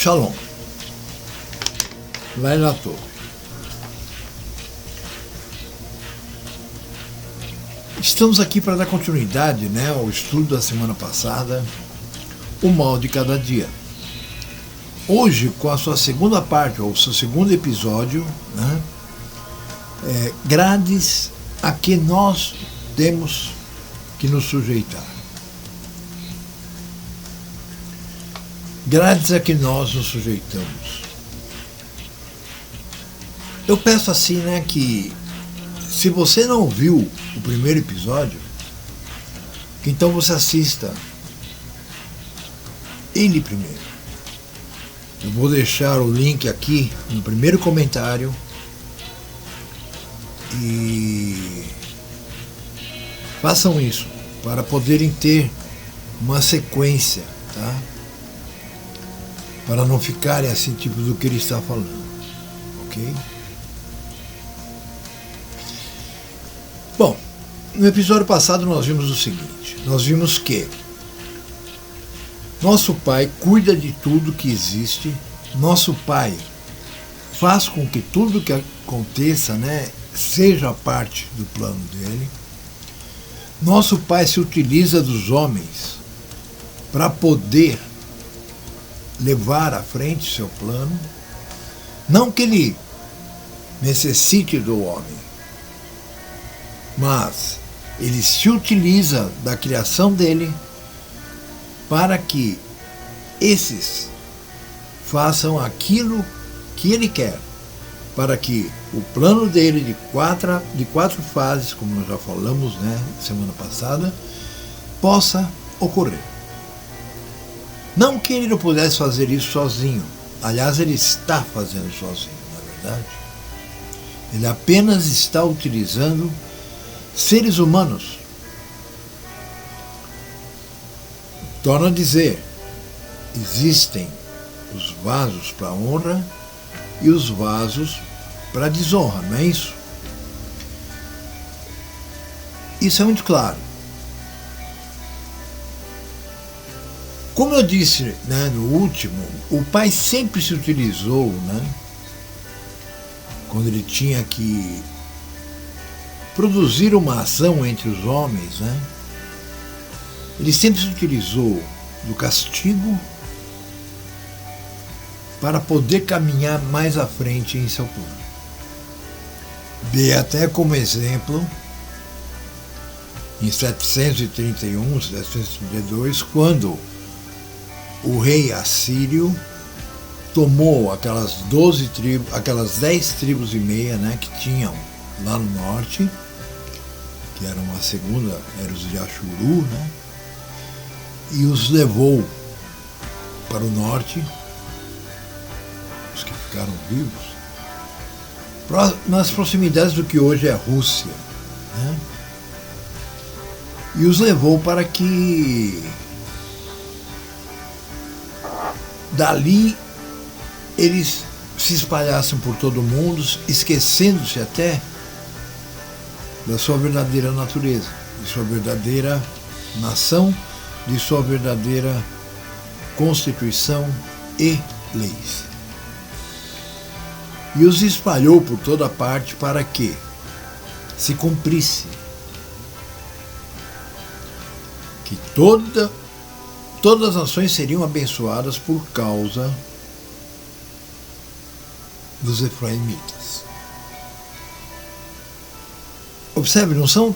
Shalom, Laila Tov. Estamos aqui para dar continuidade, ao estudo da semana passada, O Mal de Cada Dia. Hoje, com a sua segunda parte, ou seu segundo episódio, grades a que nós temos que nos sujeitar. Grades a que nós nos sujeitamos. Eu peço assim, que se você não viu o primeiro episódio, que então você assista ele primeiro. Eu vou deixar o link aqui no primeiro comentário e façam isso para poderem ter uma sequência, tá? Para não ficarem assim, tipo do que ele está falando, ok? Bom, no episódio passado nós vimos o seguinte, nós vimos que nosso Pai cuida de tudo que existe, nosso Pai faz com que tudo que aconteça, seja parte do plano dele, nosso Pai se utiliza dos homens para poder levar à frente seu plano, não que ele necessite do homem, mas ele se utiliza da criação dele para que esses façam aquilo que ele quer, para que o plano dele de quatro fases, como nós já falamos semana passada, possa ocorrer. Não que ele não pudesse fazer isso sozinho. Aliás, ele está fazendo sozinho, não é verdade? Ele apenas está utilizando seres humanos. Torno a dizer, existem os vasos para honra e os vasos para desonra, não é isso? Isso é muito claro. Como eu disse no último, o Pai sempre se utilizou, quando ele tinha que produzir uma ação entre os homens, ele sempre se utilizou do castigo para poder caminhar mais à frente em seu plano. Dei até como exemplo, em 731, 732, quando o rei assírio tomou aquelas 12 tribos, aquelas 10 tribos e meia, que tinham lá no norte, que era uma segunda, eram os de Ashuru, e os levou para o norte, os que ficaram vivos, nas proximidades do que hoje é a Rússia, e os levou para que dali eles se espalhassem por todo o mundo, esquecendo-se até da sua verdadeira natureza, de sua verdadeira nação, de sua verdadeira constituição e leis. E os espalhou por toda parte para que se cumprisse que todas as nações seriam abençoadas por causa dos efraimitas. Observe, não são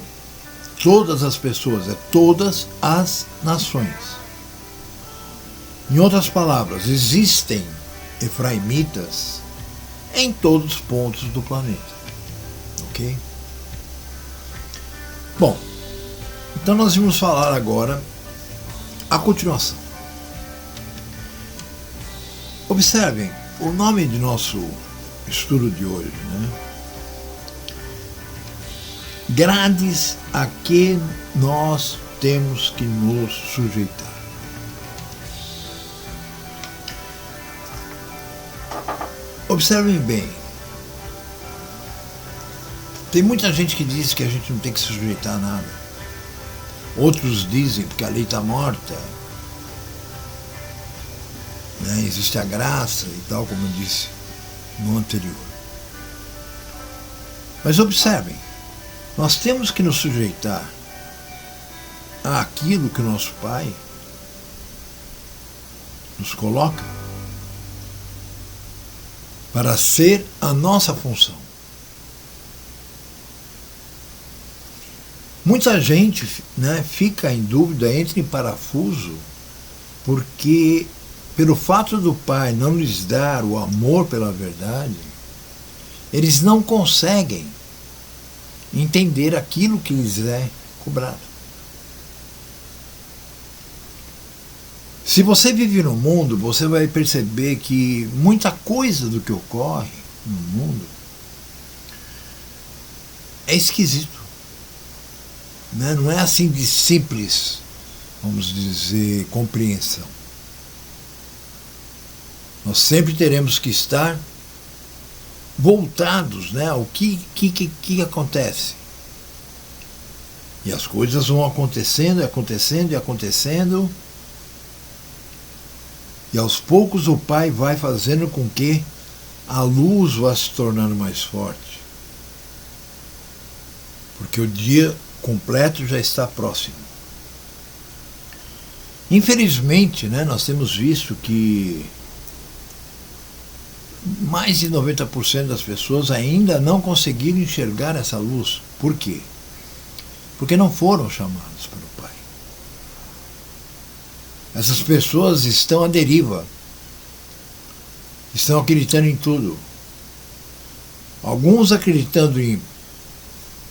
todas as pessoas, é todas as nações. Em outras palavras, existem efraimitas em todos os pontos do planeta. Ok? Bom, Então nós vamos falar agora a continuação. Observem o nome de nosso estudo de hoje, né? Grades a que nós temos que nos sujeitar. Observem bem. Tem muita gente que diz que a gente não tem que se sujeitar a nada. Outros dizem que a lei está morta. Né? Existe a graça e tal, como eu disse no anterior. Mas observem, nós temos que nos sujeitar àquilo que o nosso Pai nos coloca para ser a nossa função. Muita gente, né, fica em dúvida, entra em parafuso, porque pelo fato do Pai não lhes dar o amor pela verdade, eles não conseguem entender aquilo que lhes é cobrado. Se você vive no mundo, você vai perceber que muita coisa do que ocorre no mundo é esquisito. Né? Não é assim de simples, vamos dizer, compreensão. Nós sempre teremos que estar voltados, né, ao que acontece. E as coisas vão acontecendo, acontecendo e acontecendo. E aos poucos o Pai vai fazendo com que a luz vá se tornando mais forte. Porque o dia completo já está próximo. Infelizmente, né, nós temos visto que mais de 90% das pessoas ainda não conseguiram enxergar essa luz. Por quê? Porque não foram chamados pelo Pai. Essas pessoas estão à deriva. Estão acreditando em tudo. Alguns acreditando em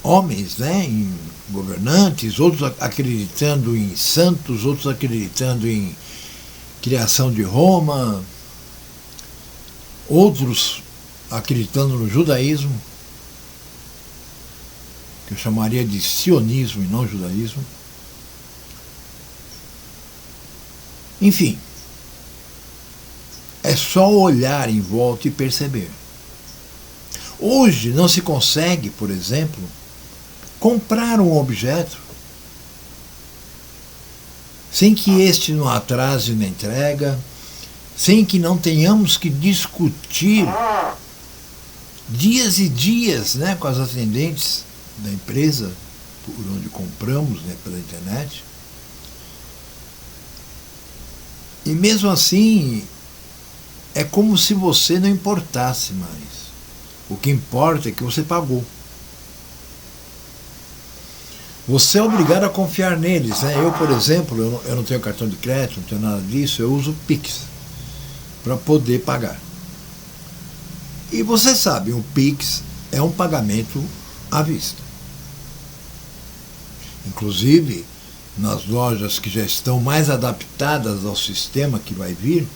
homens, né, em governantes, outros acreditando em santos, outros acreditando em criação de Roma, outros acreditando no judaísmo, que eu chamaria de sionismo e não judaísmo. Enfim, é só olhar em volta e perceber. Hoje não se consegue, por exemplo, comprar um objeto sem que este não atrase na entrega, sem que não tenhamos que discutir dias e dias, né, com as atendentes da empresa por onde compramos, né, pela internet. E mesmo assim, é como se você não importasse mais. O que importa é que você pagou. Você é obrigado a confiar neles, né? Eu, por exemplo, eu não tenho cartão de crédito, não tenho nada disso, eu uso o Pix para poder pagar. E você sabe, o Pix é um pagamento à vista. Inclusive, nas lojas que já estão mais adaptadas ao sistema que vai vir,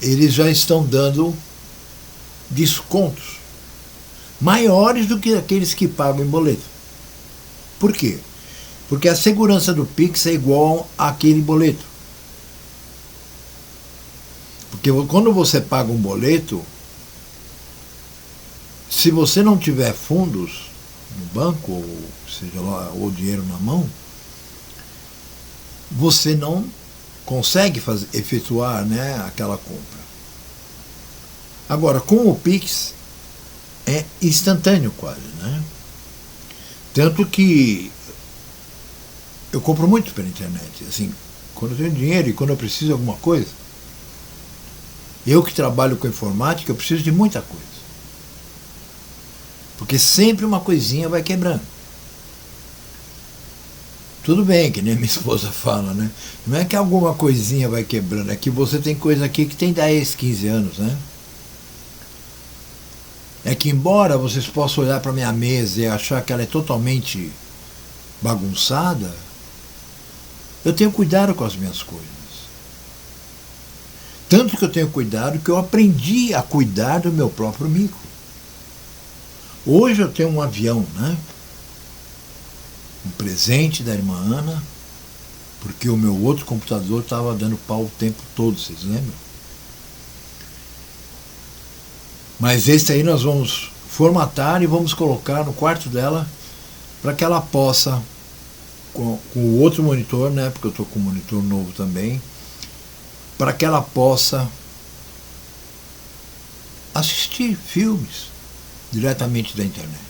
eles já estão dando descontos maiores do que aqueles que pagam em boleto. Por quê? Porque a segurança do Pix é igual àquele boleto. Porque quando você paga um boleto, se você não tiver fundos no banco, ou seja lá, ou dinheiro na mão, você não consegue efetuar, né, aquela compra. Agora, com o Pix, é instantâneo quase, né? Tanto que eu compro muito pela internet, assim, quando eu tenho dinheiro e quando eu preciso de alguma coisa. Eu que trabalho com informática, eu preciso de muita coisa. Porque sempre uma coisinha vai quebrando. Tudo bem, que nem minha esposa fala, né? Não é que alguma coisinha vai quebrando, é que você tem coisa aqui que tem 10, 15 anos, né? É que embora vocês possam olhar para minha mesa e achar que ela é totalmente bagunçada, eu tenho cuidado com as minhas coisas. Tanto que eu tenho cuidado que eu aprendi a cuidar do meu próprio mico. Hoje eu tenho um avião, né? Um presente da irmã Ana, porque o meu outro computador estava dando pau o tempo todo, vocês lembram? Mas esse aí nós vamos formatar e vamos colocar no quarto dela para que ela possa, com o outro monitor, né? Porque eu estou com um monitor novo também, para que ela possa assistir filmes diretamente da internet.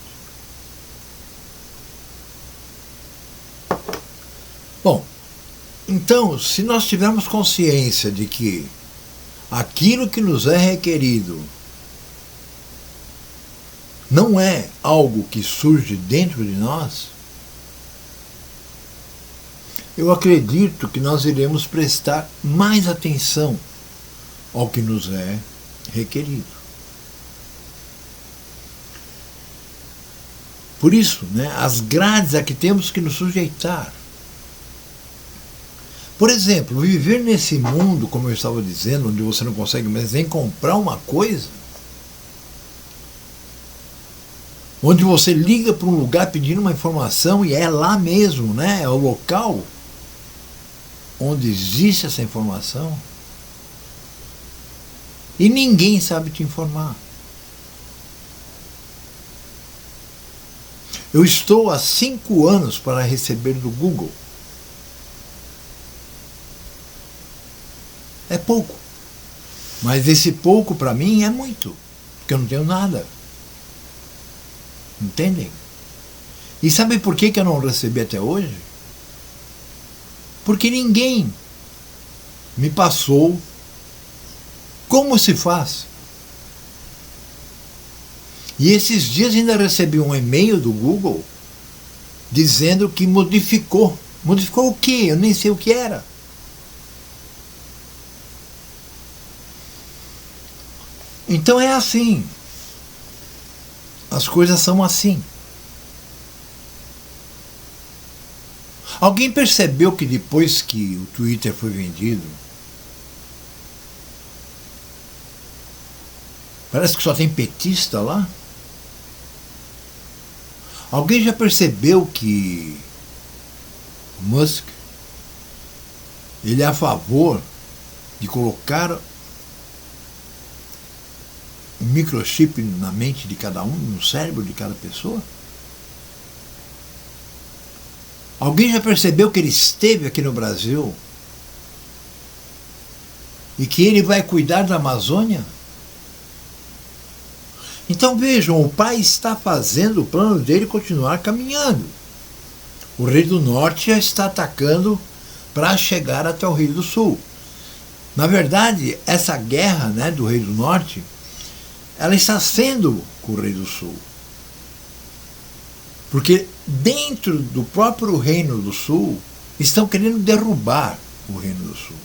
Bom, então, se nós tivermos consciência de que aquilo que nos é requerido não é algo que surge dentro de nós, eu acredito que nós iremos prestar mais atenção ao que nos é requerido. Por isso, né, as grades a que temos que nos sujeitar. Por exemplo, viver nesse mundo, como eu estava dizendo, onde você não consegue mais nem comprar uma coisa, onde você liga para um lugar pedindo uma informação e é lá mesmo, né, é o local onde existe essa informação, e ninguém sabe te informar. Eu estou há 5 anos para receber do Google. É pouco. Mas esse pouco para mim é muito, porque eu não tenho nada. Entendem? E sabe por que eu não recebi até hoje? Porque ninguém me passou como se faz. E esses dias ainda recebi um e-mail do Google dizendo que modificou. Modificou o quê? Eu nem sei o que era. Então é assim. As coisas são assim. Alguém percebeu que depois que o Twitter foi vendido, parece que só tem petista lá? Alguém já percebeu que o Musk, ele é a favor de colocar um microchip na mente de cada um, no cérebro de cada pessoa? Alguém já percebeu que ele esteve aqui no Brasil e que ele vai cuidar da Amazônia? Então vejam, o pai está fazendo o plano dele continuar caminhando. O Rei do Norte já está atacando para chegar até o Rio do Sul. Na verdade, essa guerra, né, do Rei do Norte, ela está sendo com o Rei do Sul. Porque dentro do próprio Reino do Sul estão querendo derrubar o Reino do Sul.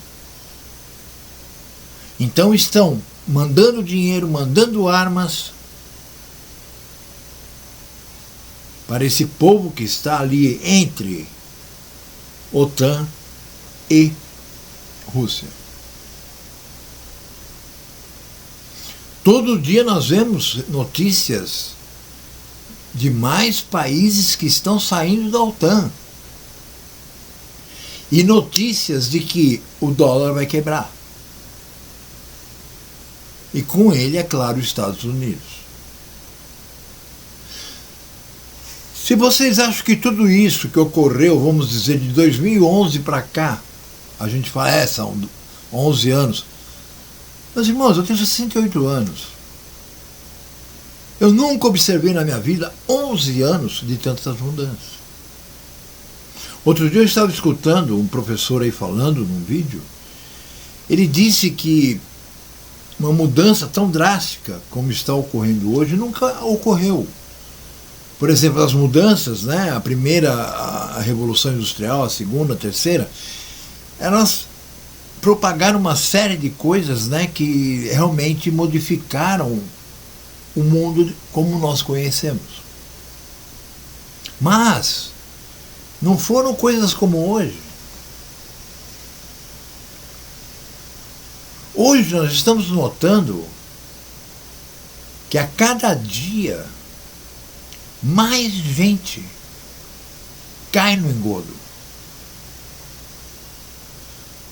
Então estão mandando dinheiro, mandando armas para esse povo que está ali entre OTAN e Rússia. Todo dia nós vemos notícias de mais países que estão saindo da OTAN. E notícias de que o dólar vai quebrar. E com ele, é claro, os Estados Unidos. Se vocês acham que tudo isso que ocorreu, vamos dizer, de 2011 para cá, a gente fala, são 11 anos. Meus irmãos, eu tenho 68 anos. Eu nunca observei na minha vida 11 anos de tantas mudanças. Outro dia eu estava escutando um professor aí falando num vídeo. Ele disse que uma mudança tão drástica como está ocorrendo hoje nunca ocorreu. Por exemplo, as mudanças, né, a primeira, a Revolução Industrial, a segunda, a terceira, elas propagaram uma série de coisas, né, que realmente modificaram o mundo como nós conhecemos. Mas Não foram coisas como hoje. Hoje nós estamos notando que a cada dia mais gente cai no engodo.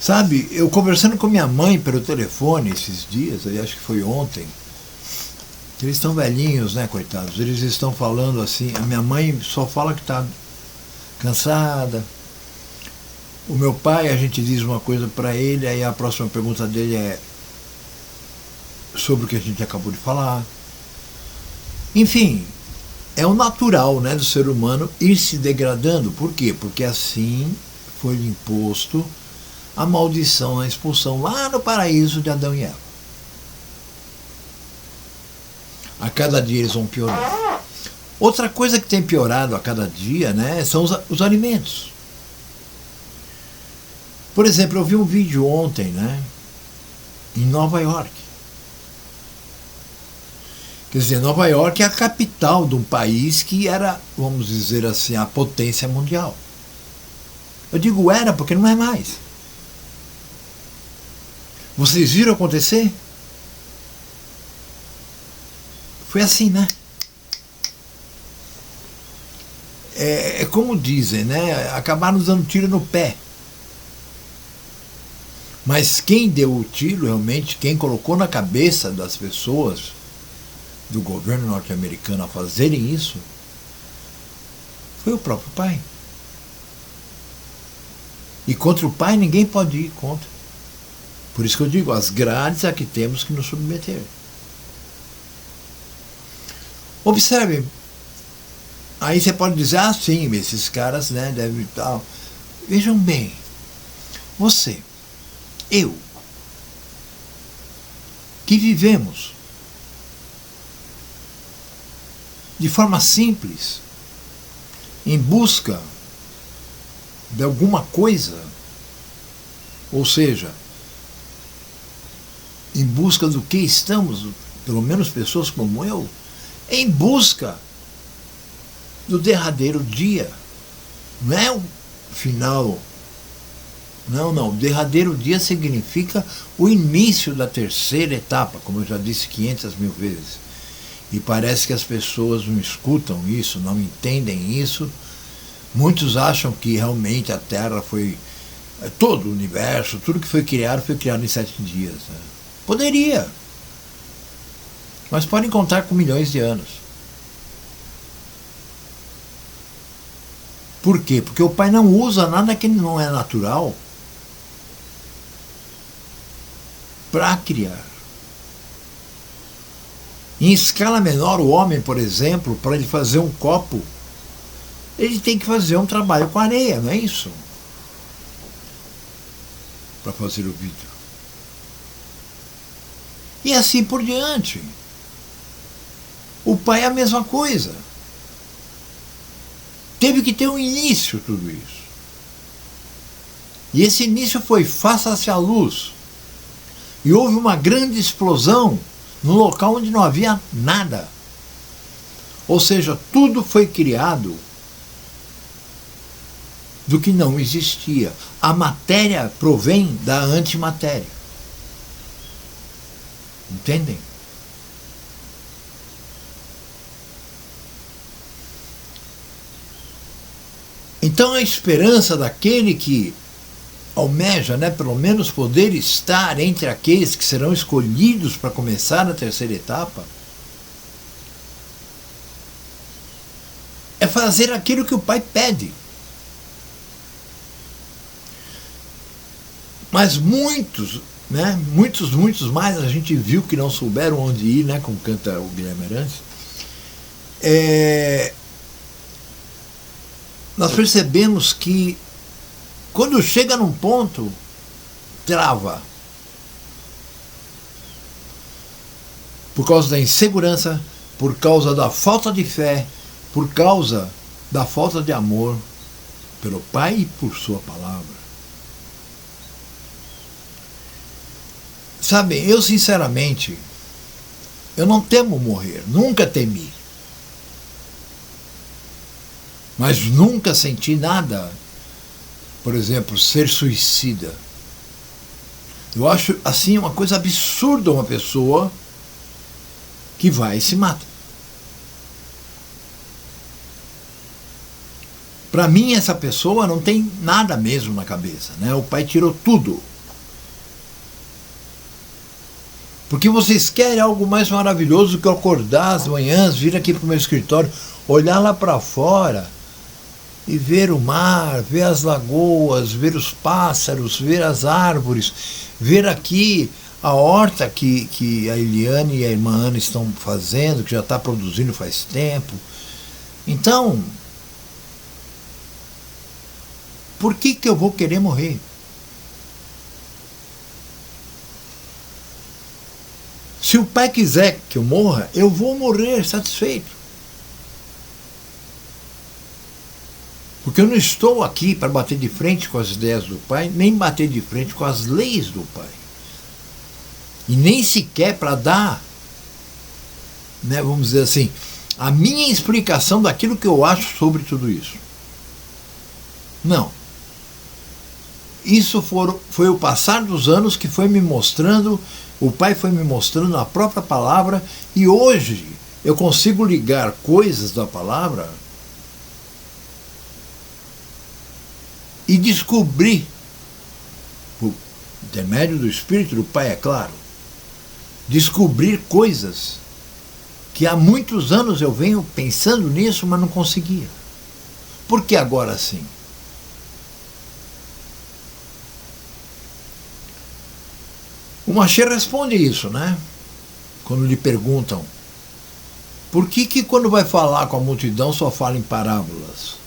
Sabe, eu conversando com minha mãe pelo telefone esses dias, eu acho que foi ontem, eles estão velhinhos, né, coitados, eles estão falando assim, a minha mãe só fala que está cansada. O meu pai, a gente diz uma coisa para ele, aí a próxima pergunta dele é sobre o que a gente acabou de falar. Enfim, é o natural, né, do ser humano ir se degradando. Por quê? Porque assim foi imposto a maldição, a expulsão lá no paraíso de Adão e Eva. A cada dia eles vão piorando. Outra coisa que tem piorado a cada dia, né, são os alimentos. Por exemplo, eu vi um vídeo ontem, né, em Nova York. Quer dizer, Nova York é a capital de um país que era, vamos dizer assim, a potência mundial. Eu digo era porque não é mais. Vocês viram acontecer? Foi assim, né? É como dizem, né? Acabaram dando tiro no pé. Mas quem deu o tiro, realmente, quem colocou na cabeça das pessoas do governo norte-americano a fazerem isso, foi o próprio pai. E contra o pai ninguém pode ir contra. Por isso que eu digo, as grades a que temos que nos submeter. Observe, aí você pode dizer, ah sim, esses caras, né, devem tal. Vejam bem, você, eu, que vivemos de forma simples, em busca de alguma coisa, ou seja, em busca do que estamos, pelo menos pessoas como eu, em busca do derradeiro dia. Não é o final. Não. O derradeiro dia significa o início da terceira etapa, como eu já disse 500 mil vezes. E parece que as pessoas não escutam isso, não entendem isso. Muitos acham que realmente a Terra foi... todo o universo, tudo que foi criado em 7 dias. Né? Poderia. Mas podem contar com milhões de anos. Por quê? Porque o Pai não usa nada que não é natural para criar. Em escala menor, o homem, por exemplo, para ele fazer um copo, ele tem que fazer um trabalho com areia, não é isso? Para fazer o vidro. E assim por diante. O pai é a mesma coisa. Teve que ter um início tudo isso. E esse início foi, faça-se a luz. E houve uma grande explosão num local onde não havia nada. Ou seja, tudo foi criado do que não existia. A matéria provém da antimatéria. Entendem? Então a esperança daquele que almeja, né, pelo menos poder estar entre aqueles que serão escolhidos para começar a terceira etapa, é fazer aquilo que o Pai pede. Mas muitos, né, muitos mais a gente viu que não souberam onde ir, né, como canta o Guilherme Arantes. Nós percebemos que quando chega num ponto, trava. Por causa da insegurança, por causa da falta de fé, por causa da falta de amor pelo Pai e por sua palavra. Sabem, eu sinceramente, eu não temo morrer, nunca temi. mas nunca senti nada, por exemplo, ser suicida. Eu acho assim uma coisa absurda uma pessoa que vai e se mata. Para mim, essa pessoa não tem nada mesmo na cabeça, né? O pai tirou tudo. Porque vocês querem algo mais maravilhoso do que acordar às manhãs, vir aqui para o meu escritório, olhar lá para fora e ver o mar, ver as lagoas, ver os pássaros, ver as árvores, ver aqui a horta que a Eliane e a irmã Ana estão fazendo, que já está produzindo faz tempo. Então, por que eu vou querer morrer? Se o pai quiser que eu morra, eu vou morrer satisfeito. Porque eu não estou aqui para bater de frente com as ideias do pai, nem bater de frente com as leis do pai. E nem sequer para dar, né, vamos dizer assim, a minha explicação daquilo que eu acho sobre tudo isso. Não. Isso foi o passar dos anos que foi me mostrando, o pai foi me mostrando a própria palavra, e hoje eu consigo ligar coisas da palavra e descobrir, por intermédio do Espírito do Pai, é claro, descobrir coisas que há muitos anos eu venho pensando nisso, mas não conseguia. Por que agora sim? O Machê responde isso, né? Quando lhe perguntam por que quando vai falar com a multidão só fala em parábolas?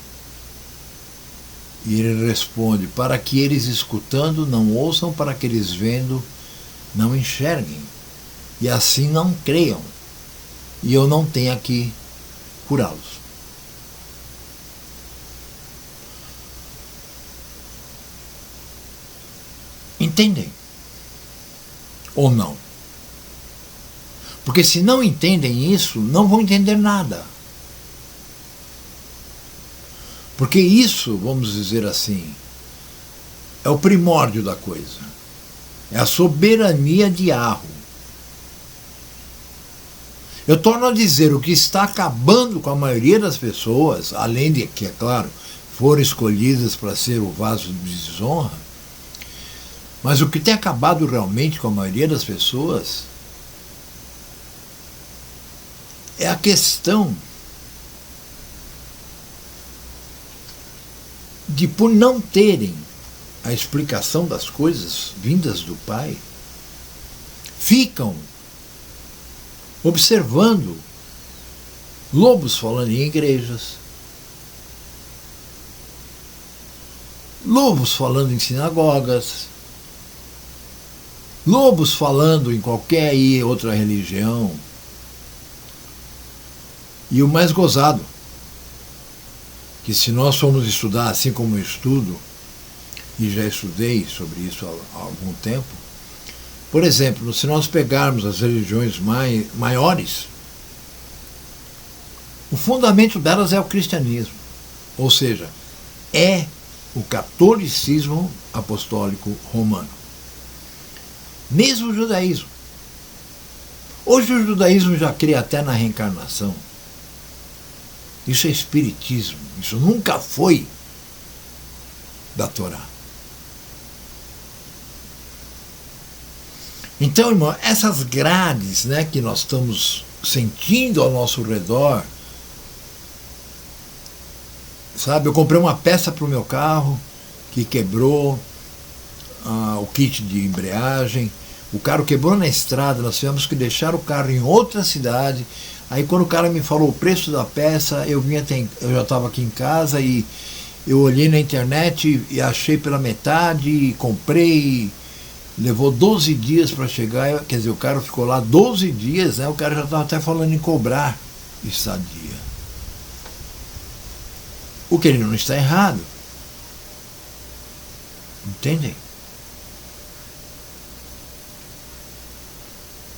E ele responde, para que eles escutando não ouçam, para que eles vendo não enxerguem, e assim não creiam, e eu não tenha que curá-los. Entendem? Ou não? Porque se não entendem isso, não vão entender nada. Porque isso, vamos dizer assim, é o primórdio da coisa. É a soberania de Yahweh. Eu torno a dizer, o que está acabando com a maioria das pessoas, além de que, é claro, foram escolhidas para ser o vaso de desonra, mas o que tem acabado realmente com a maioria das pessoas é a questão de, por não terem a explicação das coisas vindas do Pai, ficam observando lobos falando em igrejas, lobos falando em sinagogas, lobos falando em qualquer outra religião. E o mais gozado, que se nós formos estudar, assim como eu estudo, e já estudei sobre isso há algum tempo, por exemplo, se nós pegarmos as religiões maiores, o fundamento delas é o cristianismo, ou seja, é o catolicismo apostólico romano. Mesmo o judaísmo. Hoje o judaísmo já crê até na reencarnação. Isso é espiritismo, isso nunca foi da Torá. Então, irmão, essas grades, né, que nós estamos sentindo ao nosso redor, sabe, eu comprei uma peça para o meu carro que quebrou, o kit de embreagem, o carro quebrou na estrada, nós tivemos que deixar o carro em outra cidade. Aí quando o cara me falou o preço da peça, eu já estava aqui em casa e eu olhei na internet e achei pela metade, e comprei, levou 12 dias para chegar, quer dizer, o cara ficou lá 12 dias, né? O cara já estava até falando em cobrar estadia. O que ele não está errado. Entendem?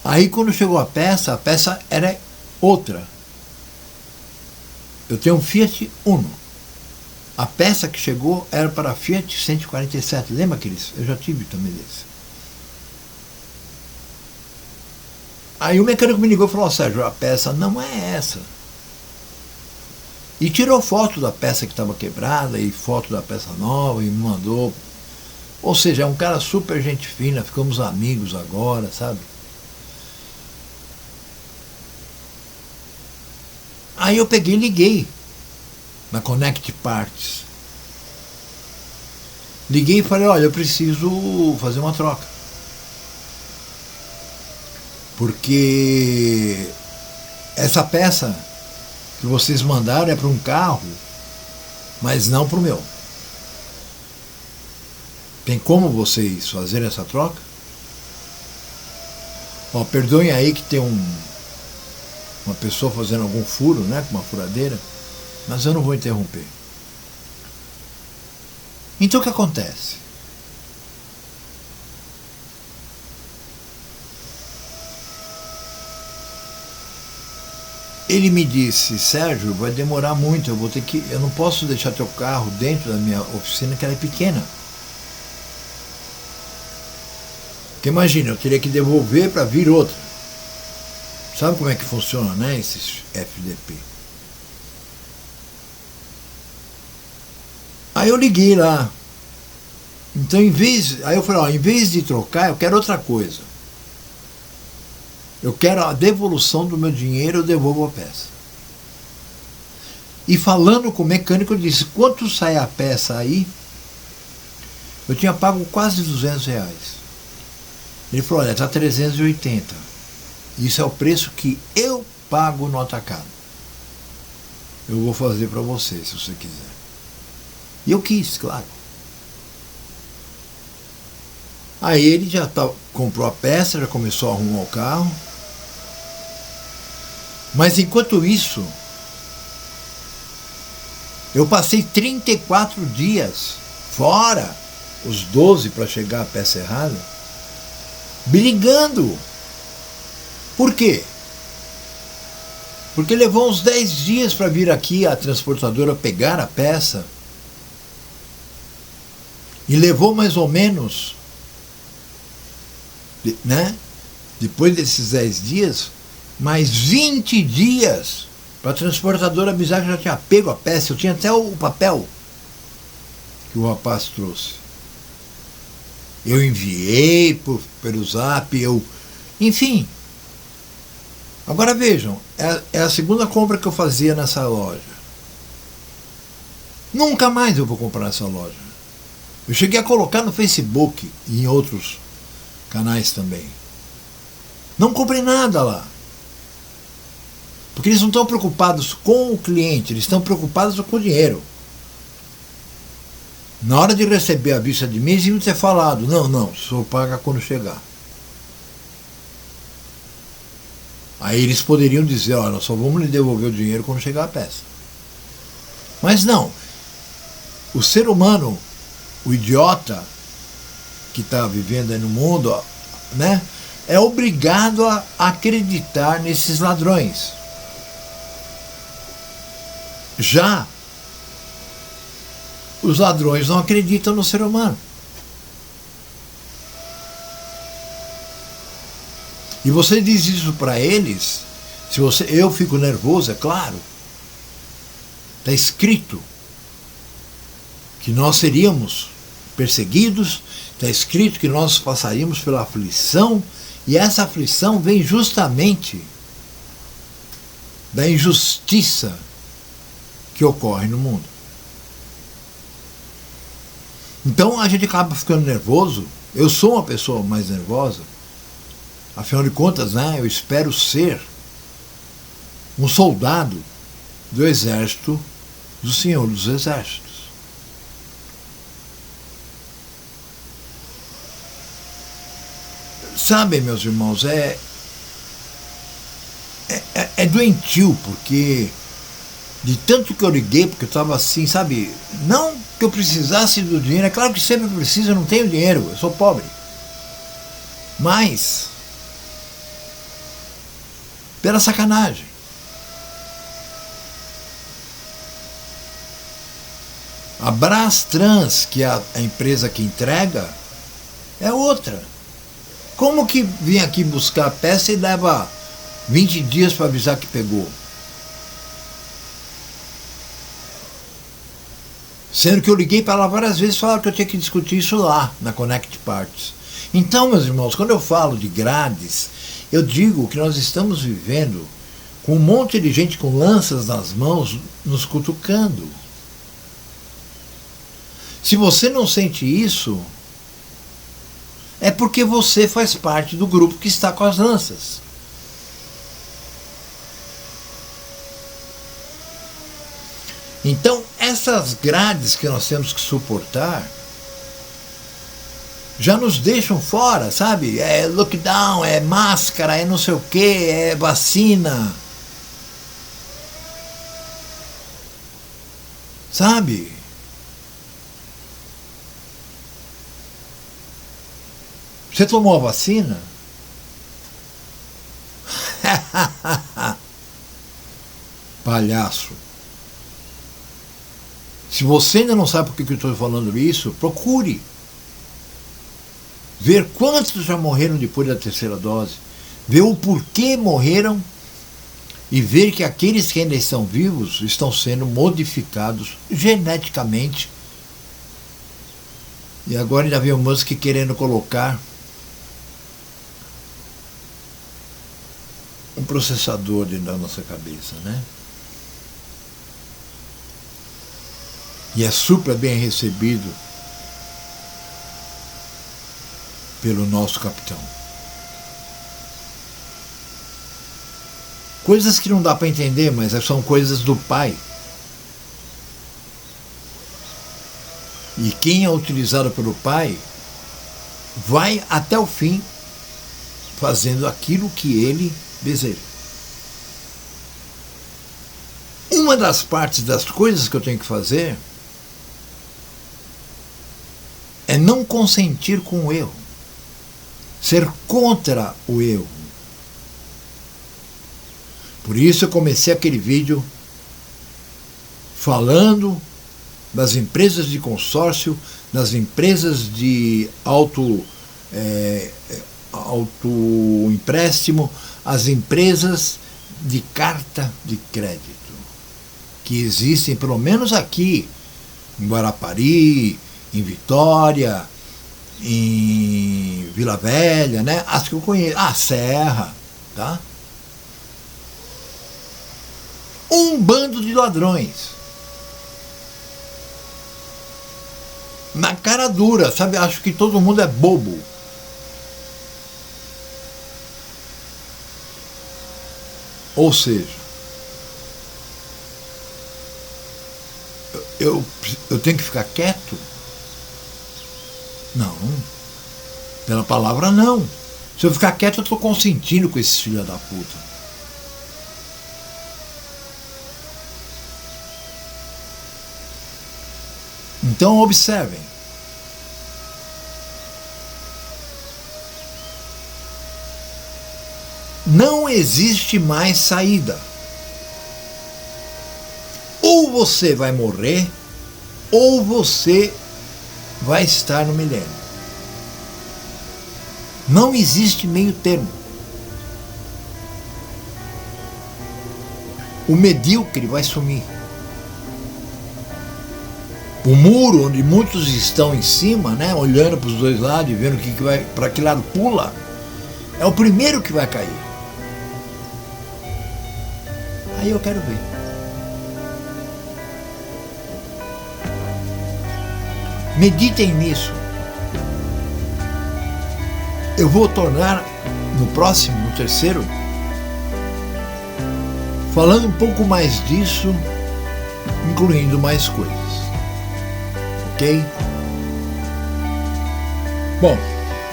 Aí quando chegou a peça era outra. Eu tenho um Fiat Uno. A peça que chegou era para a Fiat 147. Lembra aqueles? Eu já tive também desse. Aí o mecânico me ligou e falou: Sérgio, a peça não é essa. E tirou foto da peça que estava quebrada e foto da peça nova e me mandou. Ou seja, é um cara super gente fina, ficamos amigos agora, sabe? Aí eu peguei e liguei na Connect Parts. Liguei e falei: olha, eu preciso fazer uma troca. Porque essa peça que vocês mandaram é para um carro, mas não para o meu. Tem como vocês fazerem essa troca? Ó, perdoem aí que tem uma pessoa fazendo algum furo, né, com uma furadeira, mas eu não vou interromper. Então o que acontece? Ele me disse: Sérgio, vai demorar muito, eu não posso deixar teu carro dentro da minha oficina, que ela é pequena. Porque imagina, eu teria que devolver para vir outra. Sabe como é que funciona, né, esses FDP? Aí eu liguei lá. Então, aí eu falei: ó, em vez de trocar, eu quero outra coisa. Eu quero a devolução do meu dinheiro, eu devolvo a peça. E falando com o mecânico, eu disse: quanto sai a peça aí? Eu tinha pago quase R$200. Ele falou: olha, está 380. Isso é o preço que eu pago no atacado. Eu vou fazer para você, se você quiser. E eu quis, claro. Aí ele já comprou a peça, já começou a arrumar o carro. Mas enquanto isso, eu passei 34 dias, fora os 12 para chegar à peça errada, brigando. Por quê? Porque levou uns 10 dias para vir aqui a transportadora pegar a peça. E levou mais ou menos, né, depois desses 10 dias, mais 20 dias para a transportadora avisar que já tinha pego a peça. Eu tinha até o papel que o rapaz trouxe. Eu enviei pelo zap, enfim. Agora vejam, é a segunda compra que eu fazia nessa loja. Nunca mais eu vou comprar nessa loja. Eu cheguei a colocar no Facebook e em outros canais também. Não comprei nada lá. Porque eles não estão preocupados com o cliente, eles estão preocupados com o dinheiro. Na hora de receber a vista de mês, iam ter falado: não, o senhor paga quando chegar. Aí eles poderiam dizer: olha, nós só vamos lhe devolver o dinheiro quando chegar a peça. Mas não. O ser humano, o idiota que está vivendo aí no mundo, né, é obrigado a acreditar nesses ladrões. Já os ladrões não acreditam no ser humano. E você diz isso para eles, eu fico nervoso, é claro. Está escrito que nós seríamos perseguidos, está escrito que nós passaríamos pela aflição, e essa aflição vem justamente da injustiça que ocorre no mundo. Então a gente acaba ficando nervoso. Eu sou uma pessoa mais nervosa, afinal de contas, né, eu espero ser um soldado do exército do Senhor dos Exércitos. Sabe, meus irmãos, é doentio, porque de tanto que eu liguei, porque eu estava assim, sabe, não que eu precisasse do dinheiro, é claro que sempre preciso, eu não tenho dinheiro, eu sou pobre, mas pela sacanagem. A Brastrans, que é a empresa que entrega, é outra. Como que vem aqui buscar a peça e leva 20 dias para avisar que pegou? Sendo que eu liguei para lá várias vezes e falaram que eu tinha que discutir isso lá, na Connect Parts. Então, meus irmãos, quando eu falo de grades, eu digo que nós estamos vivendo com um monte de gente com lanças nas mãos nos cutucando. Se você não sente isso, é porque você faz parte do grupo que está com as lanças. Então, essas grades que nós temos que suportar já nos deixam fora, sabe? É lockdown, é máscara, é não sei o que, é vacina. Sabe? Você tomou a vacina? Palhaço. Se você ainda não sabe por que eu estou falando isso, procure ver quantos já morreram depois da terceira dose, ver o porquê morreram e ver que aqueles que ainda estão vivos estão sendo modificados geneticamente. E agora ainda vem o Musk querendo colocar um processador dentro da nossa cabeça, né? E é super bem recebido pelo nosso capitão. Coisas que não dá para entender, mas são coisas do pai. E quem é utilizado pelo pai vai até o fim fazendo aquilo que ele deseja. Uma das partes das coisas que eu tenho que fazer é não consentir com o erro, ser contra o erro. Por isso eu comecei aquele vídeo falando das empresas de consórcio, das empresas de auto empréstimo, as empresas de carta de crédito, que existem pelo menos aqui em Guarapari, em Vitória, em Vila Velha, né? As que eu conheço, a Serra, tá? Um bando de ladrões. Na cara dura, sabe? Acho que todo mundo é bobo. Ou seja, eu tenho que ficar quieto? Não. Pela palavra, não. Se eu ficar quieto, eu estou consentindo com esses filhos da puta. Então, observem. Não existe mais saída. Ou você vai morrer, ou você vai estar no milênio. Não existe meio termo. O medíocre vai sumir. O muro onde muitos estão em cima, né, olhando para os dois lados e vendo que vai, para que lado pula, é o primeiro que vai cair. Aí eu quero ver. Meditem nisso. Eu vou tornar no próximo, no terceiro, falando um pouco mais disso, incluindo mais coisas. Ok? Bom,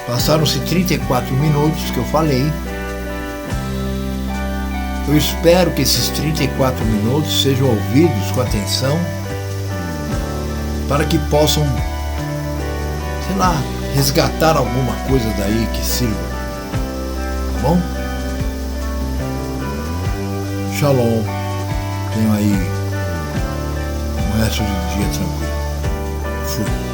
passaram-se 34 minutos que eu falei. Eu espero que esses 34 minutos sejam ouvidos com atenção para que possam, sei lá, resgatar alguma coisa daí que sirva. Tá bom? Shalom. Tenham aí um resto de dia tranquilo. Fui.